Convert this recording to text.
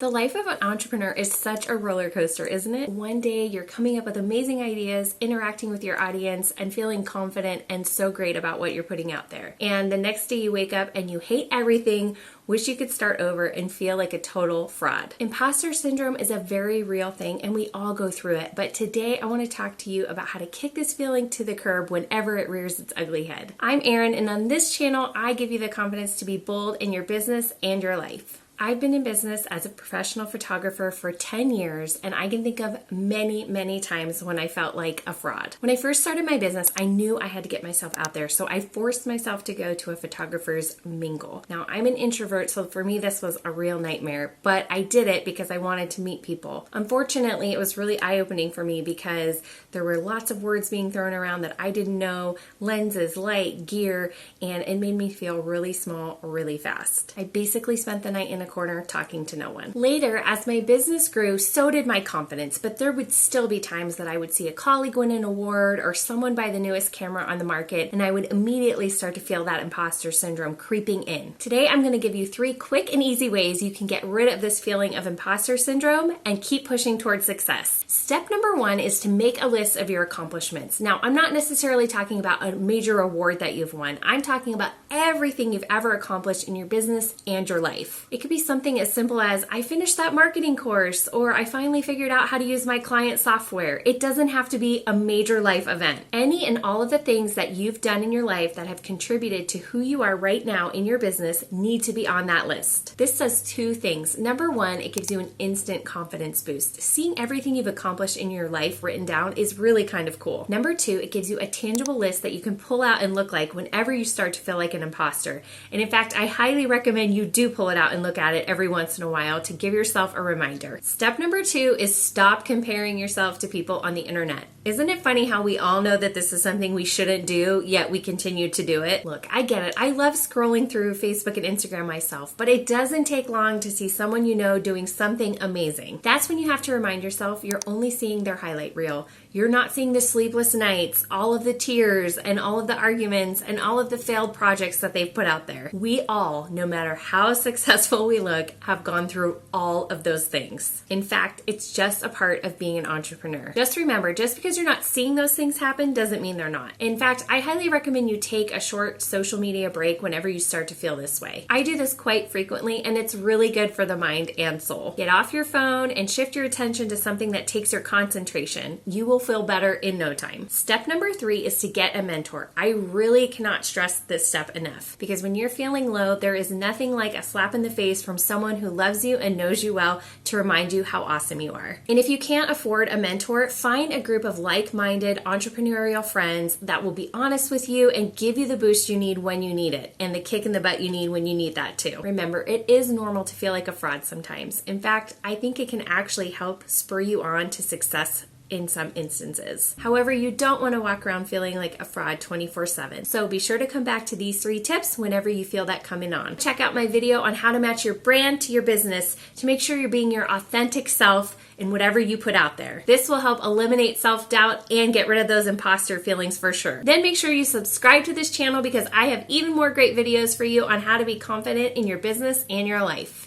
The life of an entrepreneur is such a roller coaster, isn't it? One day you're coming up with amazing ideas, interacting with your audience, and feeling confident and so great about what you're putting out there. And the next day you wake up and you hate everything, wish you could start over, and feel like a total fraud. Imposter syndrome is a very real thing and we all go through it. But today I want to talk to you about how to kick this feeling to the curb whenever it rears its ugly head. I'm Erin, and on this channel I give you the confidence to be bold in your business and your life. I've been in business as a professional photographer for 10 years, and I can think of many times when I felt like a fraud. When I first started my business, I knew I had to get myself out there, so I forced myself to go to a photographer's mingle. Now, I'm an introvert, so for me this was a real nightmare, but I did it because I wanted to meet people. Unfortunately, it was really eye-opening for me because there were lots of words being thrown around that I didn't know, lenses, light, gear, and it made me feel really small really fast. I basically spent the night in a corner talking to no one. Later, as my business grew, so did my confidence, but there would still be times that I would see a colleague win an award or someone buy the newest camera on the market, and I would immediately start to feel that imposter syndrome creeping in. Today, I'm going to give you 3 quick and easy ways you can get rid of this feeling of imposter syndrome and keep pushing towards success. Step number 1 is to make a list of your accomplishments. Now, I'm not necessarily talking about a major award that you've won. I'm talking about everything you've ever accomplished in your business and your life. It could be something as simple as, I finished that marketing course, or I finally figured out how to use my client software. It doesn't have to be a major life event. Any and all of the things that you've done in your life that have contributed to who you are right now in your business need to be on that list. This does 2 things. Number 1, it gives you an instant confidence boost. Seeing everything you've accomplished in your life written down is really kind of cool. Number 2, it gives you a tangible list that you can pull out and look like whenever you start to feel like an imposter. And in fact, I highly recommend you do pull it out and look at it every once in a while to give yourself a reminder. Step number 2 is stop comparing yourself to people on the internet. Isn't it funny how we all know that this is something we shouldn't do, yet we continue to do it? Look, I get it. I love scrolling through Facebook and Instagram myself, but it doesn't take long to see someone you know doing something amazing. That's when you have to remind yourself you're only seeing their highlight reel. You're not seeing the sleepless nights, all of the tears, and all of the arguments, and all of the failed projects that they've put out there. We all, no matter how successful we look, have gone through all of those things. In fact, it's just a part of being an entrepreneur. Just remember, just because you're not seeing those things happen doesn't mean they're not. In fact, I highly recommend you take a short social media break whenever you start to feel this way. I do this quite frequently, and it's really good for the mind and soul. Get off your phone and shift your attention to something that takes your concentration. You will feel better in no time. Step number 3 is to get a mentor. I really cannot stress this step enough, because when you're feeling low, there is nothing like a slap in the face from someone who loves you and knows you well to remind you how awesome you are. And if you can't afford a mentor, find a group of like-minded entrepreneurial friends that will be honest with you and give you the boost you need when you need it, and the kick in the butt you need when you need that too. Remember, it is normal to feel like a fraud sometimes. In fact, I think it can actually help spur you on to success in some instances. However, you don't want to walk around feeling like a fraud 24/7. So be sure to come back to these 3 tips whenever you feel that coming on. Check out my video on how to match your brand to your business to make sure you're being your authentic self in whatever you put out there. This will help eliminate self-doubt and get rid of those imposter feelings for sure. Then make sure you subscribe to this channel because I have even more great videos for you on how to be confident in your business and your life.